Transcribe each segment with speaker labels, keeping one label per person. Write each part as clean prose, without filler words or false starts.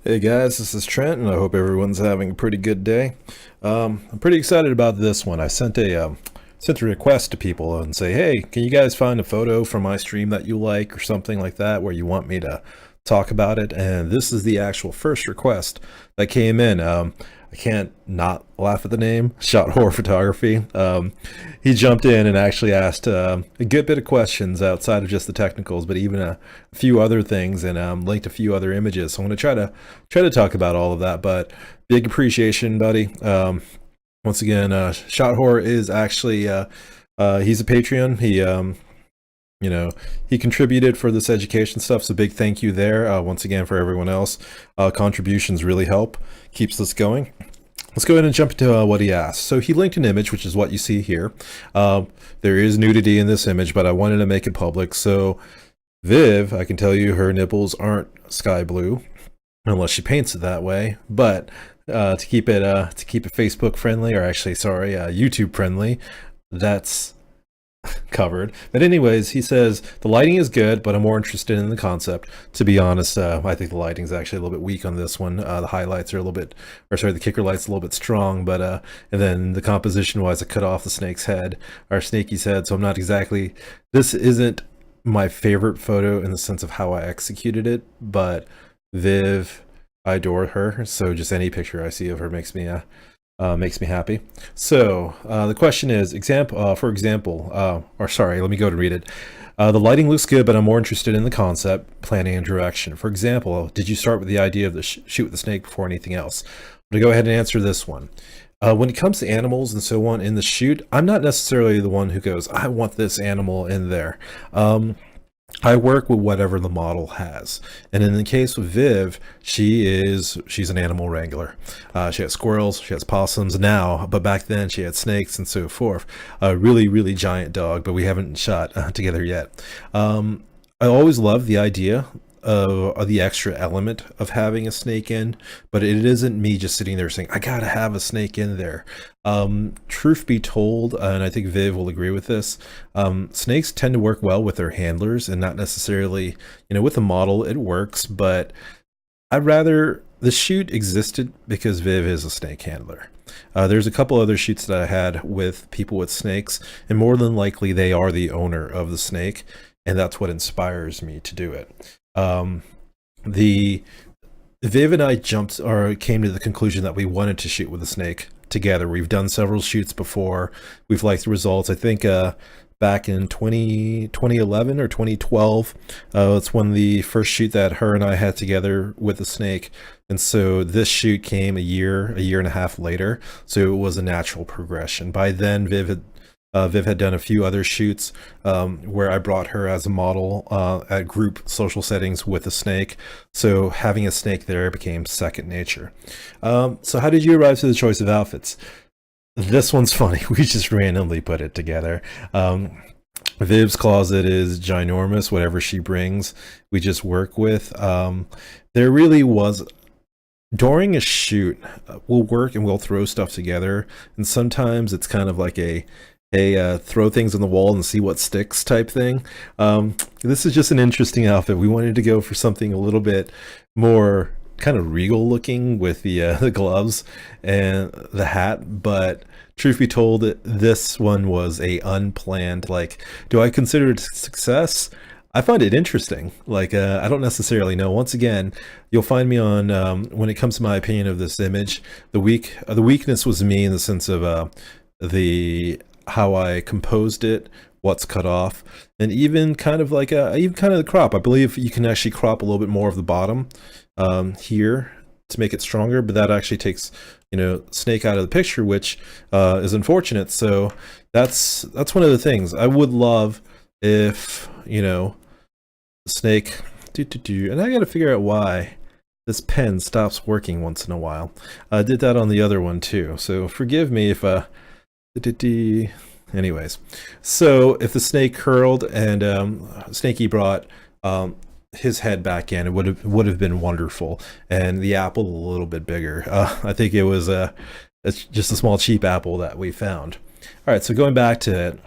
Speaker 1: Hey guys, this is Trent, and I hope everyone's having a pretty good day. I'm pretty excited about this one. I sent a request to people and say, hey, can you guys find a photo from my stream that you like or something like that where you want me to talk about it? And this is the actual first request that came in. I can't not laugh at the name, Shotwhore Photography. He jumped in and actually asked a good bit of questions outside of just the technicals, but even a few other things, and linked a few other images. So I'm going to try to talk about all of that. But big appreciation, buddy. Once again, Shotwhore is actually he's a Patreon. You know, he contributed for this education stuff, so big thank you there. Once again, for everyone else, contributions really help, keeps this going. Let's go ahead and jump into what he asked. So he linked an image, which is what you see here. There is nudity in this image, but I wanted to make it public. So Viv, I can tell you her nipples aren't sky blue, unless she paints it that way. But to keep it Facebook friendly, or actually, sorry, YouTube friendly, that's covered. But anyways, he says the lighting is good, but I'm more interested in the concept. To be honest, I think the lighting is actually a little bit weak on this one. The highlights are a little bit, or sorry, the kicker light's a little bit strong, but and then the composition wise, I cut off the snake's head, or snaky's head, so I'm not exactly. This isn't my favorite photo in the sense of how I executed it, but Viv, I adore her, so just any picture I see of her makes me happy. So the question is, for example, or sorry, let me go to read it. The lighting looks good, but I'm more interested in the concept, planning, and direction. For example, did you start with the idea of the shoot with the snake before anything else? I'm gonna go ahead and answer this one. When it comes to animals and so on in the shoot, I'm not necessarily the one who goes, I want this animal in there. I work with whatever the model has. And in the case of Viv, she's an animal wrangler. She has squirrels, she has possums now, but back then she had snakes and so forth. A really, really giant dog, but we haven't shot together yet. I always loved the idea of the extra element of having a snake in, but it isn't me just sitting there saying, I gotta have a snake in there. Truth be told, and I think Viv will agree with this, snakes tend to work well with their handlers and not necessarily, with a model it works, but I'd rather the shoot existed because Viv is a snake handler. There's a couple other shoots that I had with people with snakes, and more than likely they are the owner of the snake, and that's what inspires me to do it. The Viv and I jumped or came to the conclusion that we wanted to shoot with a snake together. We've done several shoots before. We've liked the results. I think back in 2011 or 2012, it's when the first shoot that her and I had together with the snake. And so this shoot came a year and a half later. So it was a natural progression. By then, Viv had done a few other shoots where I brought her as a model at group social settings with a snake. So having a snake there became second nature. So how did you arrive to the choice of outfits? This one's funny. We just randomly put it together. Viv's closet is ginormous. Whatever she brings, we just work with. There really was during a shoot, we'll work and we'll throw stuff together, and sometimes it's kind of like a throw things on the wall and see what sticks type thing. This is just an interesting outfit. We wanted to go for something a little bit more kind of regal looking with the gloves and the hat, but truth be told, this one was a unplanned. Like, do I consider it a success? I find it interesting. Like, I don't necessarily know. Once again, you'll find me on when it comes to my opinion of this image. The weakness was me in the sense of the how I composed it, what's cut off, and even kind of like even kind of the crop. I believe you can actually crop a little bit more of the bottom here to make it stronger, but that actually takes snake out of the picture, which is unfortunate. So that's one of the things I would love if snake and I gotta figure out why this pen stops working once in a while. I did that on the other one too, so forgive me if anyways. So if the snake curled and Snaky brought his head back in, it would have been wonderful, and the apple a little bit bigger. I think it was it's just a small cheap apple that we found. All right, so going back to it,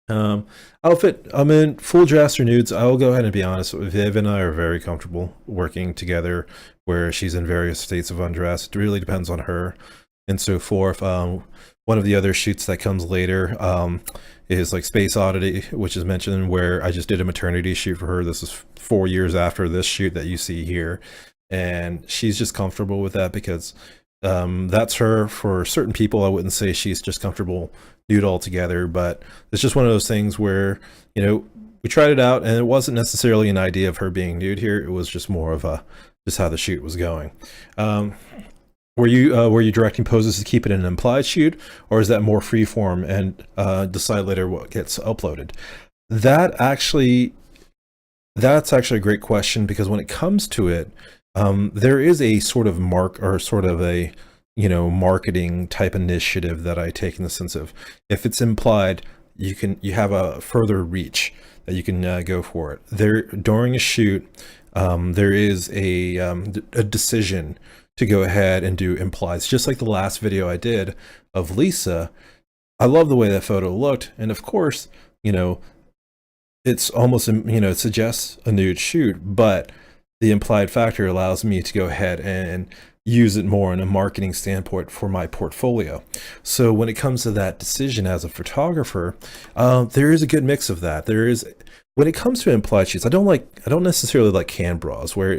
Speaker 1: Um, Outfit, I'm in full dress or nudes. I will go ahead and be honest. Viv and I are very comfortable working together where she's in various states of undress. It really depends on her and so forth. One of the other shoots that comes later is like Space Oddity, which is mentioned, where I just did a maternity shoot for her. This is 4 years after this shoot that you see here. And she's just comfortable with that because that's her. For certain people, I wouldn't say she's just comfortable nude altogether, but it's just one of those things where, we tried it out and it wasn't necessarily an idea of her being nude here. It was just more of a, just how the shoot was going. Were you directing poses to keep it an implied shoot, or is that more freeform and decide later what gets uploaded? That actually, that's actually a great question, because when it comes to it, there is a sort of a marketing type initiative that I take, in the sense of, if it's implied, you have a further reach that you can go for it. There during a shoot, there is a decision to go ahead and do implies, just like the last video I did of Lisa. I love the way that photo looked, and of course, it's almost, it suggests a nude shoot, but the implied factor allows me to go ahead and use it more in a marketing standpoint for my portfolio. So when it comes to that decision as a photographer, there is a good mix of that. When it comes to implied shoots, I don't necessarily like hand bras, where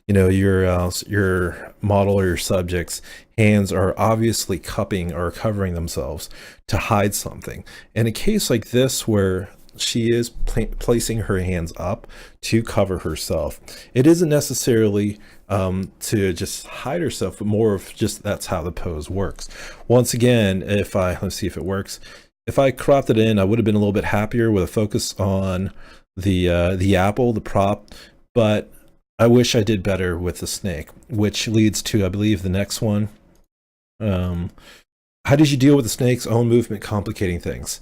Speaker 1: your model or your subject's hands are obviously cupping or covering themselves to hide something. In a case like this, where she is placing her hands up to cover herself, it isn't necessarily to just hide herself, but more of just, that's how the pose works. Once again, let's see if it works. If I cropped it in, I would have been a little bit happier with a focus on the apple, the prop, but I wish I did better with the snake, which leads to, I believe, the next one. How did you deal with the snake's own movement complicating things?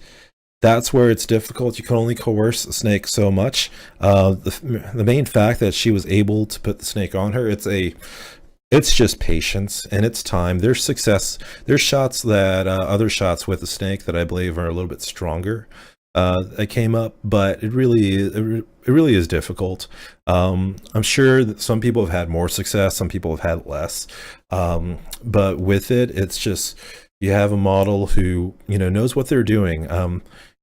Speaker 1: That's where it's difficult. You can only coerce a snake so much. The main fact that she was able to put the snake on her, it's just patience and it's time. There's shots that other shots with the snake that I believe are a little bit stronger that came up, but it really is difficult. I'm sure that some people have had more success, some people have had less, but with it, it's just, you have a model who knows what they're doing.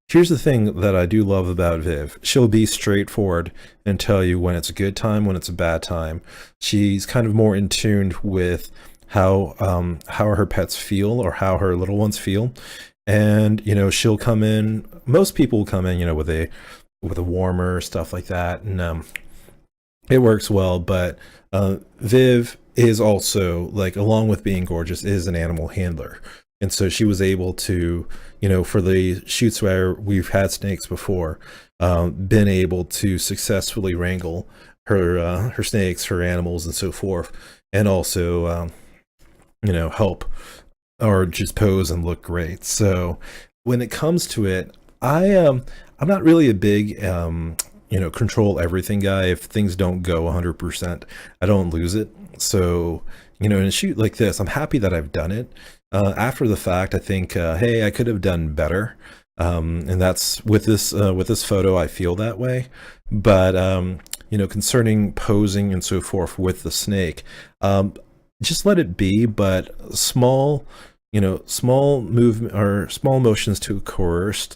Speaker 1: Here's the thing that I do love about Viv. She'll be straightforward and tell you when it's a good time, when it's a bad time. She's kind of more in tune with how her pets feel, or how her little ones feel. And she'll come in, most people will come in with a warmer, stuff like that, and it works well. But Viv is also, like, along with being gorgeous, is an animal handler. And so she was able to, for the shoots where we've had snakes before, been able to successfully wrangle her snakes, her animals, and so forth, and also, help or just pose and look great. So when it comes to it, I'm not really a big, control everything guy. If things don't go 100%, I don't lose it. So, in a shoot like this, I'm happy that I've done it. After the fact, I think, hey, I could have done better. And that's with this photo, I feel that way. But, concerning posing and so forth with the snake, just let it be, but small movement or small motions to coerce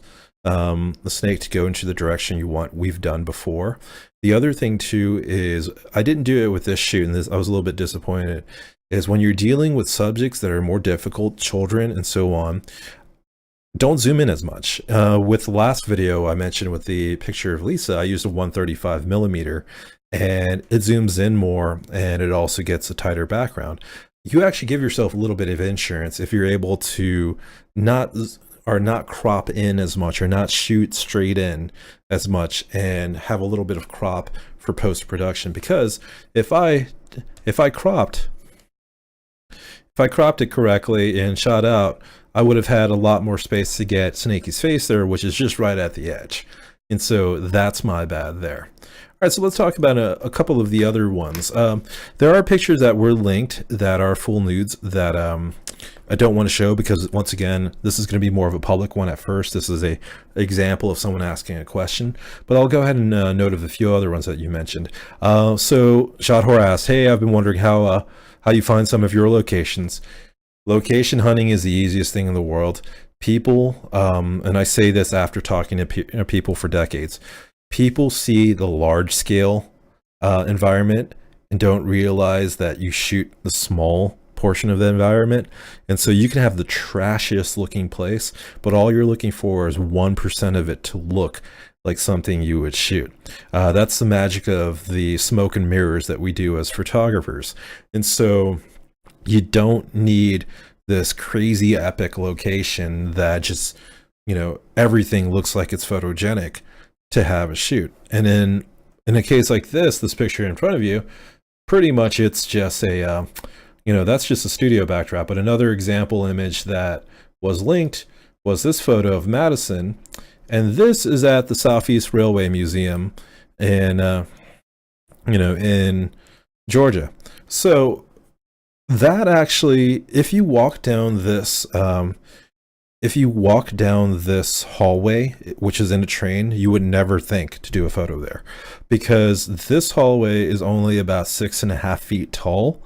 Speaker 1: the snake to go into the direction you want, we've done before. The other thing too is, I didn't do it with this shoot, and I was a little bit disappointed, is when you're dealing with subjects that are more difficult, children and so on, don't zoom in as much. With the last video I mentioned with the picture of Lisa, I used a 135 millimeter, and it zooms in more, and it also gets a tighter background. You actually give yourself a little bit of insurance if you're able to not crop in as much, or not shoot straight in as much, and have a little bit of crop for post-production. Because if I cropped it correctly and shot out, I would have had a lot more space to get Snaky's face there, which is just right at the edge. And so that's my bad there. All right, so let's talk about a couple of the other ones. There are pictures that were linked that are full nudes that I don't want to show because, once again, this is going to be more of a public one at first. This is a example of someone asking a question, but I'll go ahead and note of a few other ones that you mentioned. So Shotwhore asked, "Hey, I've been wondering how you find some of your locations. Location hunting is the easiest thing in the world. People, and I say this after talking to people for decades, people see the large scale environment and don't realize that you shoot the small portion of the environment. And so you can have the trashiest looking place, but all you're looking for is 1% of it to look like something you would shoot. That's the magic of the smoke and mirrors that we do as photographers. And so you don't need this crazy epic location that just, everything looks like it's photogenic to have a shoot. And in a case like this picture in front of you, pretty much it's just a, that's just a studio backdrop. But another example image that was linked was this photo of Madison. And this is at the Southeast Railway Museum in, in Georgia. So that actually, if you walk down this hallway, which is in a train, you would never think to do a photo there, because this hallway is only about 6.5 feet tall,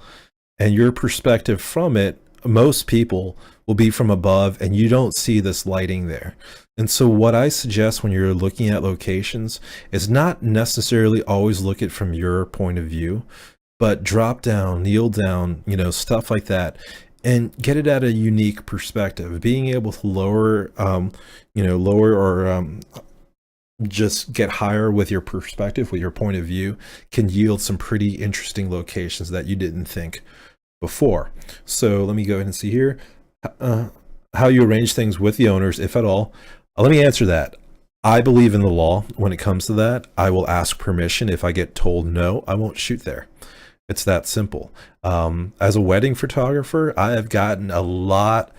Speaker 1: and your perspective from it, most people will be from above, and you don't see this lighting there. And so what I suggest when you're looking at locations is not necessarily always look at from your point of view, but drop down, kneel down, stuff like that, and get it at a unique perspective. Being able to lower or just get higher with your perspective, with your point of view, can yield some pretty interesting locations that you didn't think before. So let me go ahead and see here how you arrange things with the owners, if at all. Let me answer that. I believe in the law when it comes to that. I will ask permission. If I get told no, I won't shoot there. It's that simple. As a wedding photographer, I have gotten a lot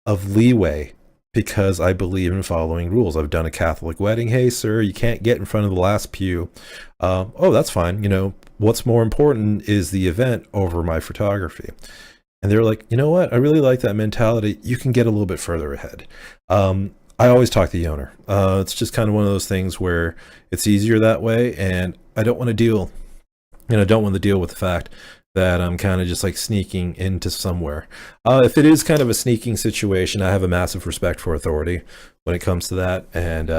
Speaker 1: of leeway because I believe in following rules. I've done a Catholic wedding. Hey, sir, you can't get in front of the last pew. Oh, that's fine. What's more important is the event over my photography. And they're like, you know what? I really like that mentality. You can get a little bit further ahead. I always talk to the owner. It's just kind of one of those things where it's easier that way. And I don't want to deal with the fact that I'm kind of just like sneaking into somewhere. If it is kind of a sneaking situation, I have a massive respect for authority when it comes to that, and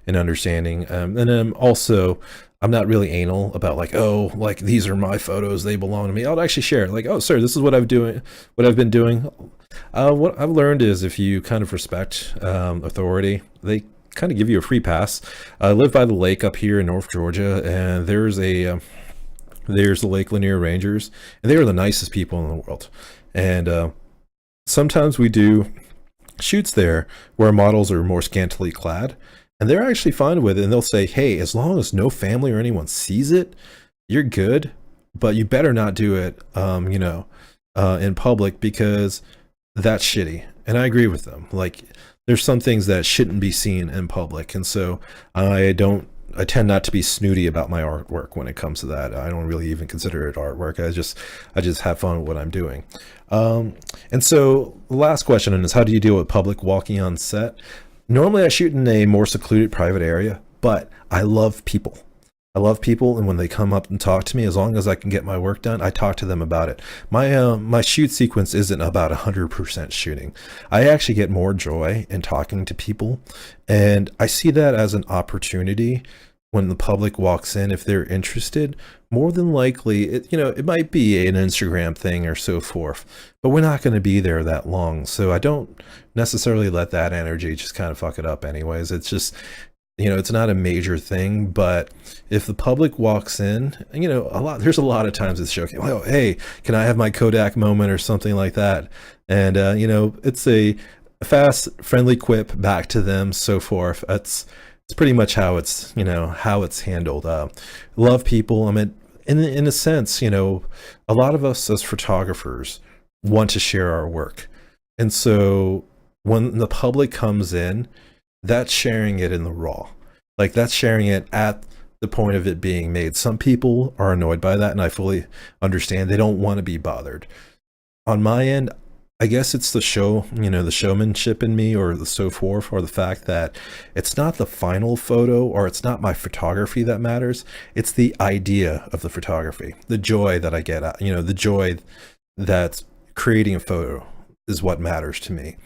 Speaker 1: understanding. And then also, I'm not really anal about like these are my photos, they belong to me. I'll actually share it. Like, oh, sir, this is what I've been doing. What I've learned is if you kind of respect authority, they kind of give you a free pass. I live by the lake up here in North Georgia, and there's the Lake Lanier Rangers, and they are the nicest people in the world. And sometimes we do shoots there where models are more scantily clad, and they're actually fine with it. And they'll say, hey, as long as no family or anyone sees it, you're good, but you better not do it, in public, because that's shitty. And I agree with them. Like, there's some things that shouldn't be seen in public. And so I tend not to be snooty about my artwork when it comes to that. I don't really even consider it artwork. I just have fun with what I'm doing. And so the last question is, how do you deal with public walking on set? Normally I shoot in a more secluded private area, but I love people. And when they come up and talk to me, as long as I can get my work done, I talk to them about it. My shoot sequence isn't about 100% shooting. I actually get more joy in talking to people, and I see that as an opportunity. When the public walks in, if they're interested, more than likely, it might be an Instagram thing or so forth, but we're not going to be there that long. So I don't necessarily let that energy just kind of fuck it up anyways. It's just, it's not a major thing. But if the public walks in, there's a lot of times it's joking, oh, hey, can I have my Kodak moment or something like that? And, it's a fast, friendly quip back to them, so forth. It's pretty much how it's handled. Love people. I mean, in a sense, a lot of us as photographers want to share our work. And so when the public comes in, that's sharing it in the raw. Like, that's sharing it at the point of it being made. Some people are annoyed by that, and I fully understand. They don't want to be bothered. On my end, I guess it's the show, the showmanship in me, or the so forth, or the fact that it's not the final photo, or it's not my photography that matters. It's the idea of the photography, the joy that I get out, the joy that creating a photo is what matters to me.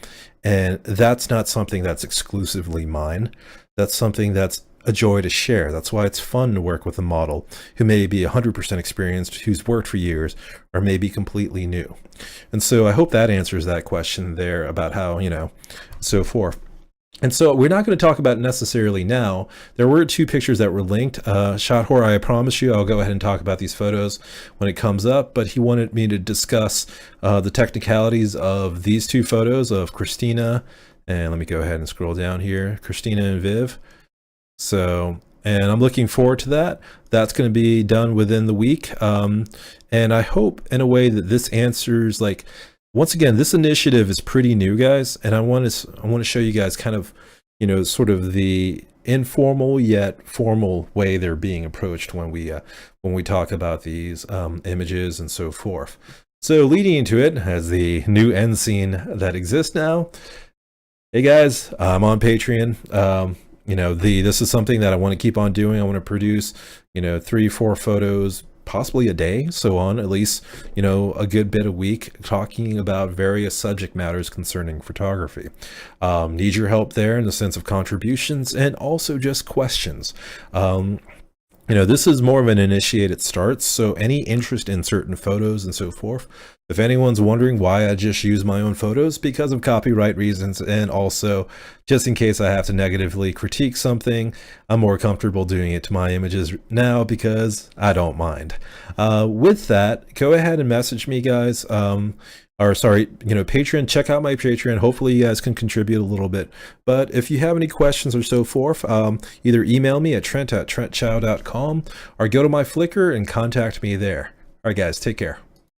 Speaker 1: And that's not something that's exclusively mine. That's something that's a joy to share. That's why it's fun to work with a model who may be 100% experienced, who's worked for years, or may be completely new. And so I hope that answers that question there about how, so forth. And so we're not going to talk about it necessarily now. There were 2 pictures that were linked. Shotwhore, I promise you, I'll go ahead and talk about these photos when it comes up, but he wanted me to discuss the technicalities of these 2 photos of Christina, and let me go ahead and scroll down here, Christina and Viv. So, and I'm looking forward to that. That's going to be done within the week. And I hope in a way that this answers, like, once again, this initiative is pretty new, guys. And I want to show you guys kind of, sort of the informal yet formal way they're being approached when we talk about these images and so forth. So leading into it as the new end scene that exists now. Hey guys, I'm on Patreon. This is something that I want to keep on doing. I want to produce, 3-4 photos, possibly a day, so on, at least, a good bit a week, talking about various subject matters concerning photography. Need your help there in the sense of contributions and also just questions. This is more of an initiated start, so any interest in certain photos and so forth. If anyone's wondering why I just use my own photos, because of copyright reasons, and also just in case I have to negatively critique something, I'm more comfortable doing it to my images now because I don't mind. With that, go ahead and message me, guys. Patreon, check out my Patreon. Hopefully you guys can contribute a little bit. But if you have any questions or so forth, either email me at trent@trentchow.com or go to my Flickr and contact me there. All right, guys, take care.